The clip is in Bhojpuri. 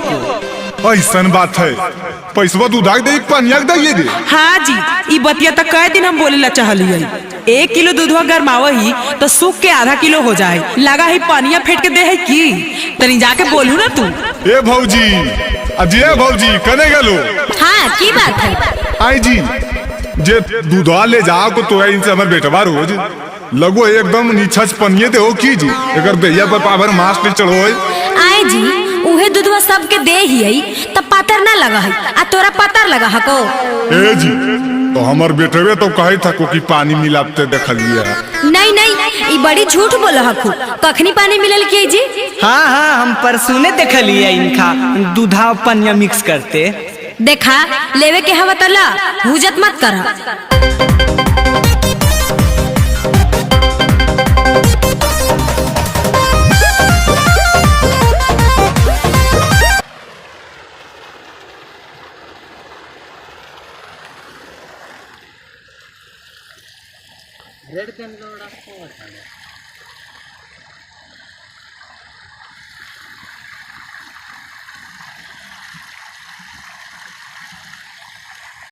को। ऐसन बात है, पैसवा दूधा दे पनिया दे दे। हाँ जी, ई बतिया तक कई दिन हम बोलेला चाहलिए। 1 किलो दूधवा गरमावा ही तो सूख के आधा किलो हो जाए, लगा ही पानिया फेंट के दे है की तनी जाके बोलू ना तू। ए भौजी, अजय भौजी कने गेलो? हाँ की बात है? आई जी जे दूधवा ले जाओ को तो इनसे हमर बेटवा रोज लगो एकदम नीचा पनिये दे हो की जी, अगर भैया पर पावर मास पे चढ़ो। आए जी उहे दूधवा सबके दे ही आई तब पातर ना लगा है, आ तोरा पातर लगा है को? ए जी तो हमर बेटवे तो कहे था को कि पानी मिलाते देखलिए। नहीं नहीं, ई बड़ी झूठ बोला हकू, कखनी पानी मिलल की जी? हाँ हाँ, हम परसों देखलिए इनका दूधा पनिया मिक्स करते। देखा लेवे के हवा तला हुजत मत कर।